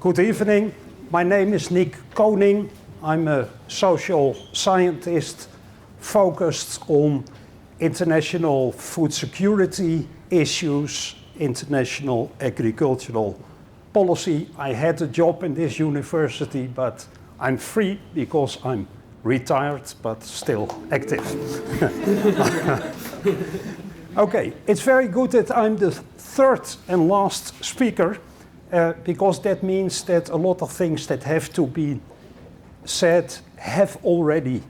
Good evening. My name is Niek Koning. I'm a social scientist focused on international food security issues, international agricultural policy. I had a job in this university, but I'm free because I'm retired, but still active. Okay, it's very good that I'm the third and last speaker, because that means that a lot of things that have to be said have already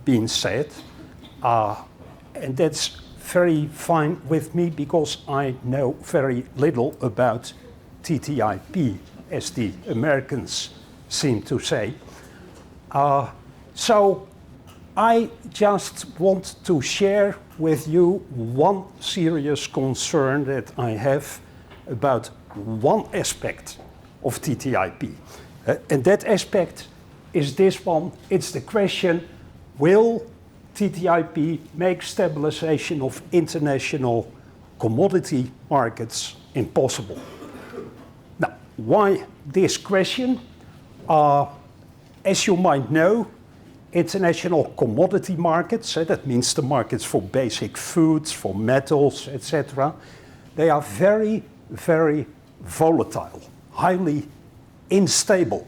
been said. And that's very fine with me because I know very little about TTIP, as the Americans seem to say. So I just want to share with you one serious concern that I have about one aspect of TTIP. And that aspect is this one. It's the question, will TTIP make stabilization of international commodity markets impossible? Now, why this question? As you might know, international commodity markets, that means the markets for basic foods, for metals, etc., they are very, very volatile, highly unstable.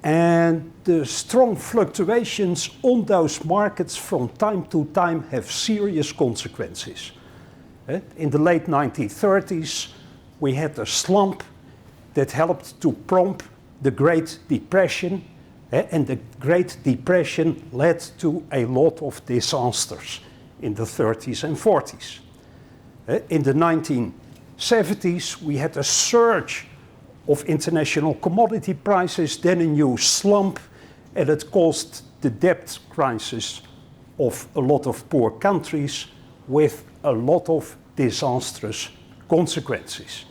And the strong fluctuations on those markets from time to time have serious consequences. In the late 1930s, we had a slump that helped to prompt the Great Depression, and the Great Depression led to a lot of disasters in the 30s and 40s. In the 1970s, we had a surge of international commodity prices, then a new slump, and it caused the debt crisis of a lot of poor countries with a lot of disastrous consequences.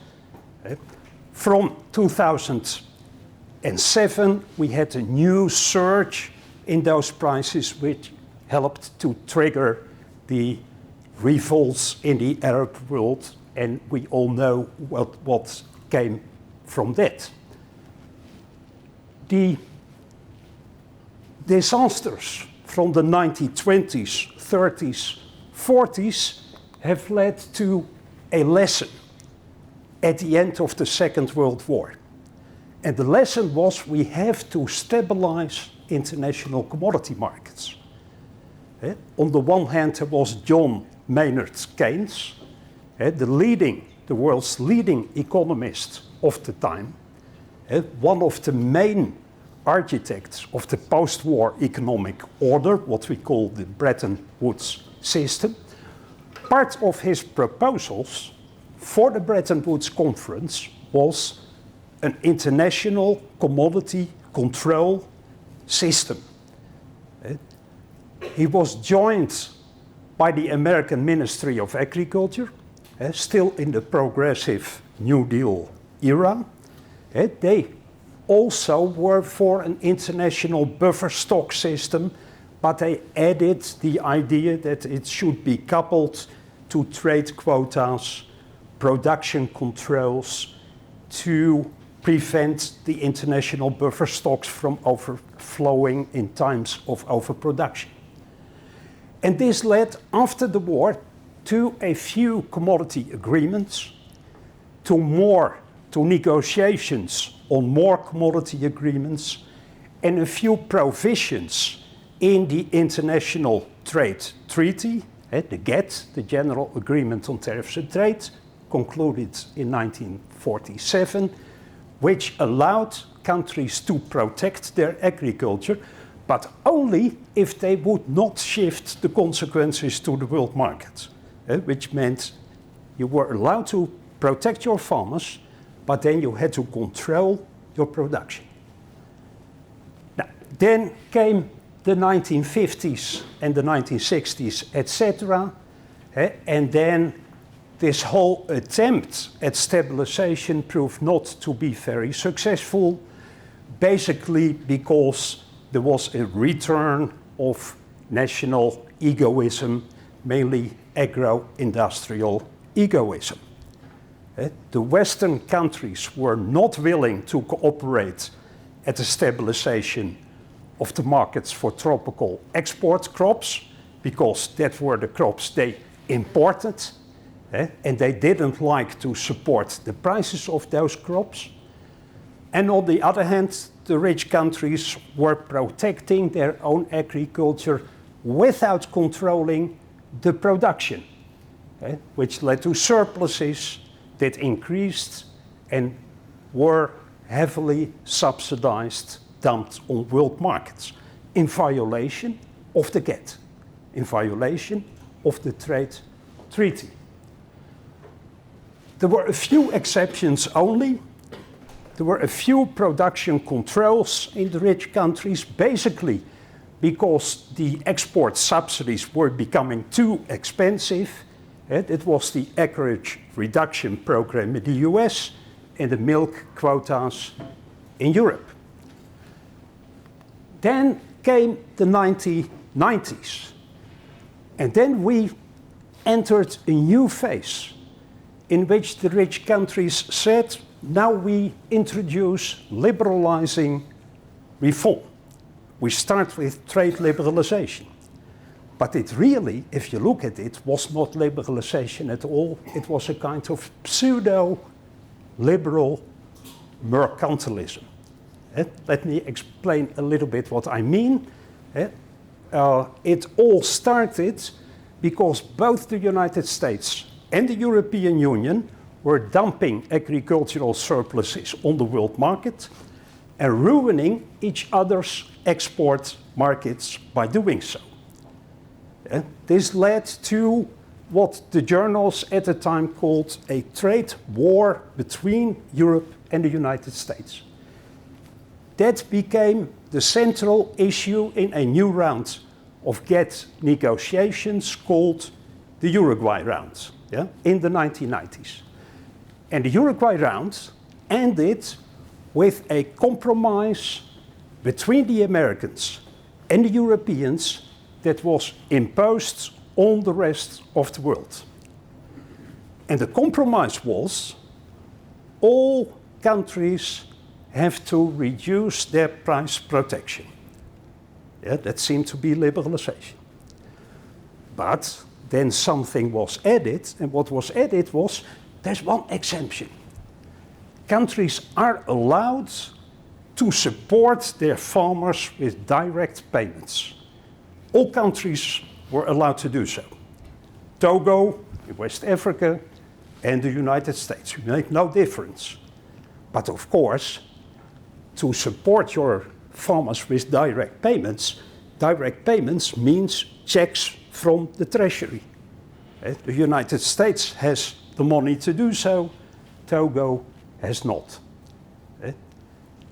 From 2007, we had a new surge in those prices, which helped to trigger the revolts in the Arab world, and we all know what came from that. The disasters from the 1920s, 30s, 40s have led to a lesson at the end of the Second World War. And the lesson was we have to stabilize international commodity markets. On the one hand, there was John Maynard Keynes, the world's leading economist of the time, one of the main architects of the post-war economic order, what we call the Bretton Woods system. Part of his proposals for the Bretton Woods Conference was an international commodity control system. He was joined by the American Ministry of Agriculture, still in the progressive New Deal era. They also were for an international buffer stock system, but they added the idea that it should be coupled to trade quotas, production controls, to prevent the international buffer stocks from overflowing in times of overproduction. And this led, after the war, to a few commodity agreements, to negotiations on more commodity agreements, and a few provisions in the International Trade Treaty, the GATT, the General Agreement on Tariffs and Trade, concluded in 1947, which allowed countries to protect their agriculture, but only if they would not shift the consequences to the world market, which meant you were allowed to protect your farmers, but then you had to control your production. Now, then came the 1950s and the 1960s, etc., and then this whole attempt at stabilization proved not to be very successful, basically because there was a return of national egoism, mainly agro-industrial egoism. The Western countries were not willing to cooperate at the stabilization of the markets for tropical export crops, because that were the crops they imported, and they didn't like to support the prices of those crops. And on the other hand, the rich countries were protecting their own agriculture without controlling the production, which led to surpluses that increased and were heavily subsidized, dumped on world markets in violation of the GATT, in violation of the trade treaty. There were a few exceptions only. There were a few production controls in the rich countries, basically because the export subsidies were becoming too expensive. It was the acreage reduction program in the US and the milk quotas in Europe. Then came the 1990s, and then we entered a new phase in which the rich countries said, now we introduce liberalizing reform. We start with trade liberalization. But it really, if you look at it, was not liberalization at all. It was a kind of pseudo-liberal mercantilism. Let me explain a little bit what I mean. It all started because both the United States and the European Union were dumping agricultural surpluses on the world market and ruining each other's export markets by doing so. This led to what the journals at the time called a trade war between Europe and the United States. That became the central issue in a new round of GATT negotiations called the Uruguay round, in the 1990s. And the Uruguay round ended with a compromise between the Americans and the Europeans that was imposed on the rest of the world. And the compromise was all countries have to reduce their price protection. That seemed to be liberalization. But then something was added, and what was added was, there's one exemption. Countries are allowed to support their farmers with direct payments. All countries were allowed to do so. Togo, in West Africa, and the United States made no difference. But of course, to support your farmers with direct payments means checks from the Treasury. The United States has the money to do so, Togo has not.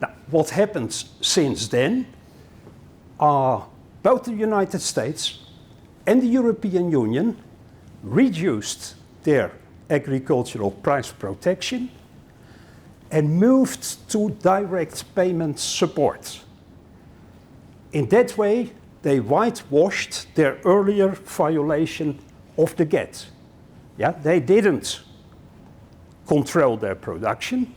Now, what happened since then are both the United States and the European Union reduced their agricultural price protection and moved to direct payment support. In that way, they whitewashed their earlier violation of the GATT. They didn't control their production.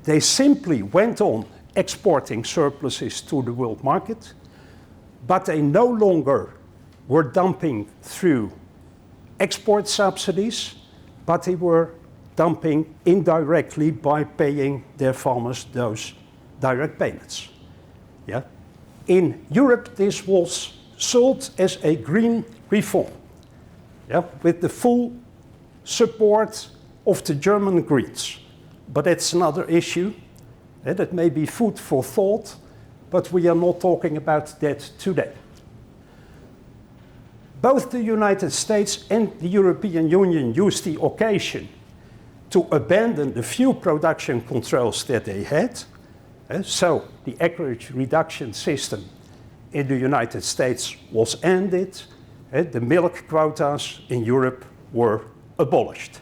They simply went on exporting surpluses to the world market, but they no longer were dumping through export subsidies, but they were dumping indirectly by paying their farmers those direct payments. In Europe, this was sold as a green reform, with the full support of the German Greens. But that's another issue. That may be food for thought, but we are not talking about that today. Both the United States and the European Union used the occasion to abandon the few production controls that they had. So the acreage reduction system in the United States was ended. The milk quotas in Europe were abolished.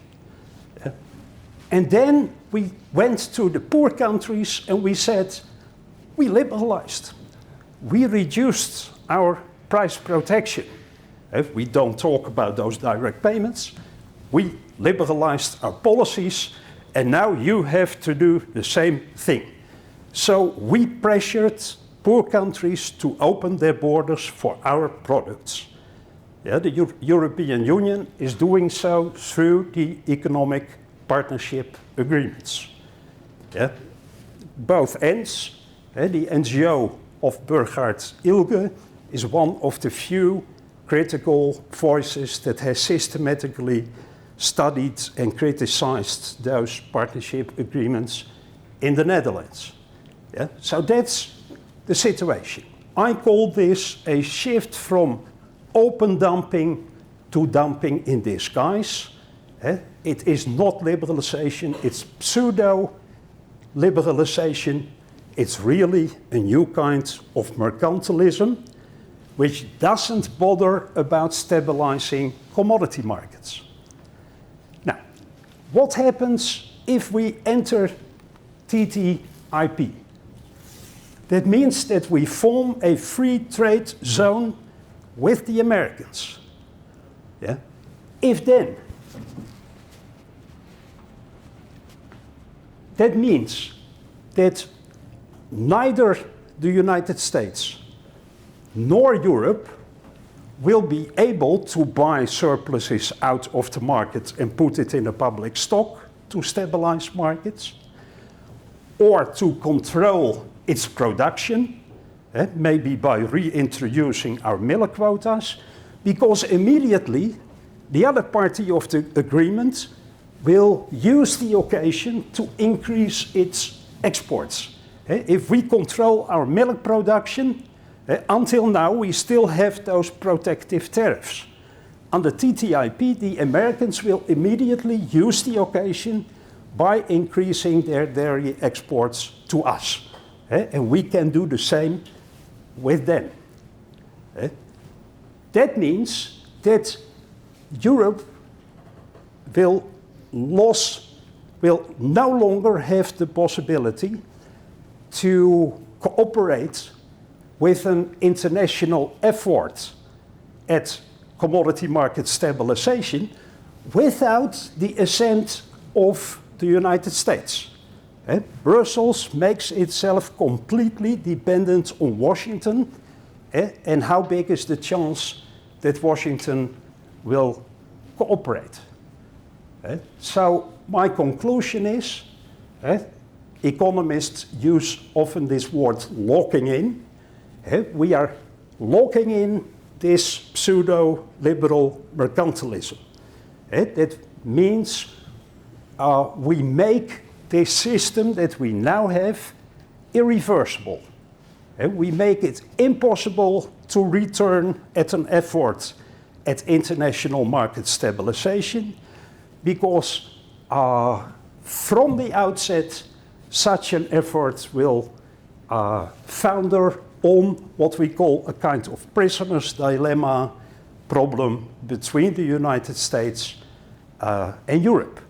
And then we went to the poor countries and we said, we liberalized. We reduced our price protection. We don't talk about those direct payments. We liberalized our policies, and now you have to do the same thing. So we pressured poor countries to open their borders for our products. Yeah, the European Union is doing so through the economic partnership agreements. Yeah. Both ends, the NGO of Burkhard Ilge is one of the few critical voices that has systematically studied and criticized those partnership agreements in the Netherlands. Yeah? So that's the situation. I call this a shift from open dumping to dumping in disguise. It is not liberalization, it's pseudo-liberalization. It's really a new kind of mercantilism which doesn't bother about stabilizing commodity markets. Now, what happens if we enter TTIP? That means that we form a free trade zone with the Americans. Yeah? If then, that means that neither the United States nor Europe will be able to buy surpluses out of the market and put it in a public stock to stabilize markets, or to control its production, maybe by reintroducing our milk quotas, because immediately the other party of the agreement will use the occasion to increase its exports. If we control our milk production, until now we still have those protective tariffs. Under TTIP, the Americans will immediately use the occasion by increasing their dairy exports to us. And we can do the same with them. That means that Europe will no longer have the possibility to cooperate with an international effort at commodity market stabilization without the assent of the United States. Brussels makes itself completely dependent on Washington, and how big is the chance that Washington will cooperate? So my conclusion is, economists use often this word locking in. We are locking in this pseudo-liberal mercantilism. That means we make this system that we now have irreversible. We make it impossible to return at an effort at international market stabilization, because from the outset, such an effort will founder on what we call a kind of prisoner's dilemma problem between the United States and Europe.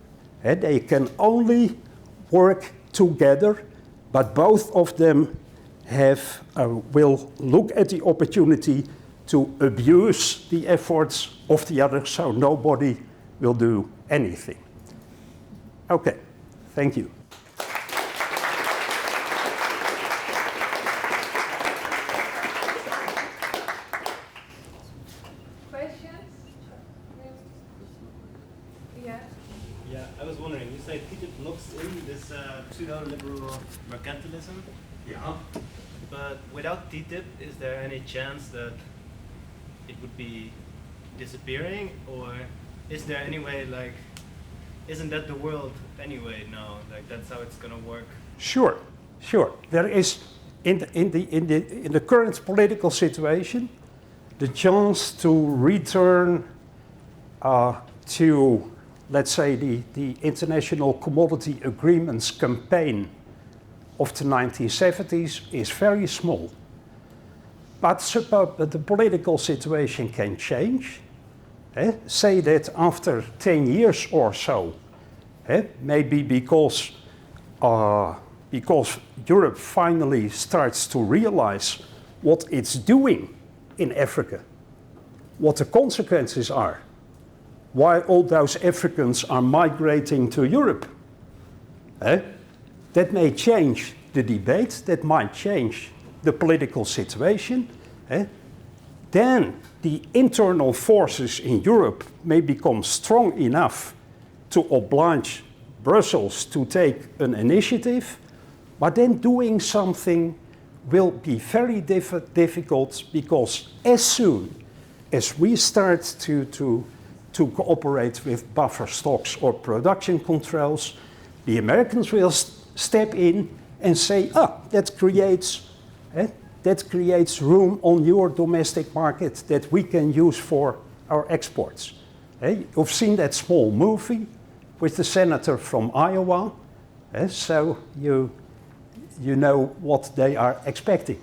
They can only work together, but both of them will look at the opportunity to abuse the efforts of the other, so nobody will do anything. Okay, thank you. Pseudo-liberal mercantilism. Yeah. But without TTIP, is there any chance that it would be disappearing, or is there any way, like, isn't that the world anyway now? Like, that's how it's gonna work. Sure. There is in the current political situation, the chance to return to, let's say, the International Commodity Agreements campaign of the 1970s is very small. But the political situation can change. Say that after 10 years or so, maybe because Europe finally starts to realize what it's doing in Africa, what the consequences are. why all those Africans are migrating to Europe. That may change the debate, that might change the political situation. Then the internal forces in Europe may become strong enough to oblige Brussels to take an initiative, but then doing something will be very difficult, because as soon as we start to cooperate with buffer stocks or production controls, the Americans will step in and say, that creates room on your domestic market that we can use for our exports. You've seen that small movie with the senator from Iowa, so you know what they are expecting.